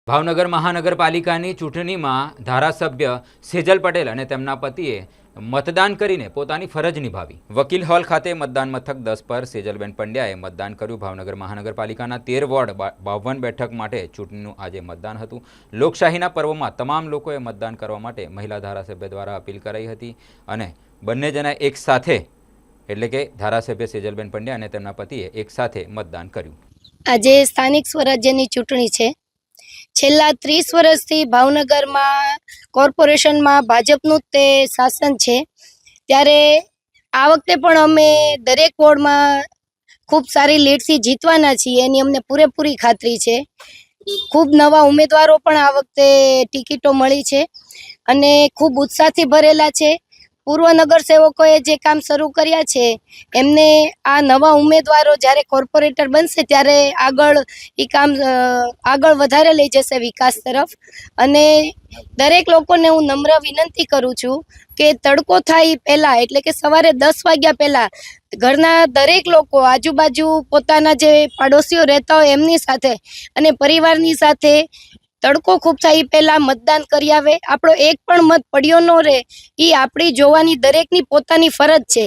ભાવનગર મહાનગરપાલિકાની ચૂંટણીમાં ધારાસભ્ય સેજલ પટેલ અને તેમના પતિએ મતદાન કરીને પોતાની ફરજ નિભાવી। વકીલ હોલ ખાતે મતદાન મથક 10 પર સેજલબેન પંડ્યાએ મતદાન કર્યું। ભાવનગર મહાનગરપાલિકાના 13 વોર્ડ 52 બેઠક માટે ચૂંટણીનું આજે મતદાન હતું। લોકશાહીના પર્વમાં તમામ લોકોએ મતદાન કરવા માટે મહિલા ધારાસભ્ય દ્વારા અપીલ કરાઈ હતી અને બંને જણા એક સાથે એટલે કે ધારાસભ્ય સેજલબેન પંડ્યા અને તેમના પતિએ એક સાથે મતદાન કર્યું। આજે સ્થાનિક સ્વરાજ્યની ચૂંટણી છે। છેલ્લા 30 વર્ષથી ભાવનગરમાં કોર્પોરેશનમાં ભાજપનું તે શાસન છે, ત્યારે આ વખતે પણ અમે દરેક વોર્ડમાં ખૂબ સારી લીડથી જીતવાના છીએ, એની અમને પૂરેપૂરી ખાતરી છે। ખૂબ નવા ઉમેદવારો પણ આ વખતે ટિકિટો મળી છે અને ખૂબ ઉત્સાહથી ભરેલા છે। પૂર્વ નગરસેવકોએ જે કામ શરૂ કર્યા છે એમને આ નવા ઉમેદવારો જ્યારે કોર્પોરેટર બનશે ત્યારે એ કામ આગળ વધારે લઈ જશે વિકાસ તરફ। અને દરેક લોકોને હું નમ્ર વિનંતી કરું છું કે તડકો થાય પહેલાં એટલે કે સવારે 10 વાગ્યા પહેલાં ઘરના દરેક લોકો આજુબાજુ પોતાના જે પાડોશીઓ રહેતા હોય એમની સાથે અને પરિવારની સાથે તડકો ખૂબ થાય પહેલાં મતદાન કરી આવે। આપણો એક પણ મત પડ્યો ન રહે એ આપણી જોવાની દરેકની પોતાની ફરજ છે।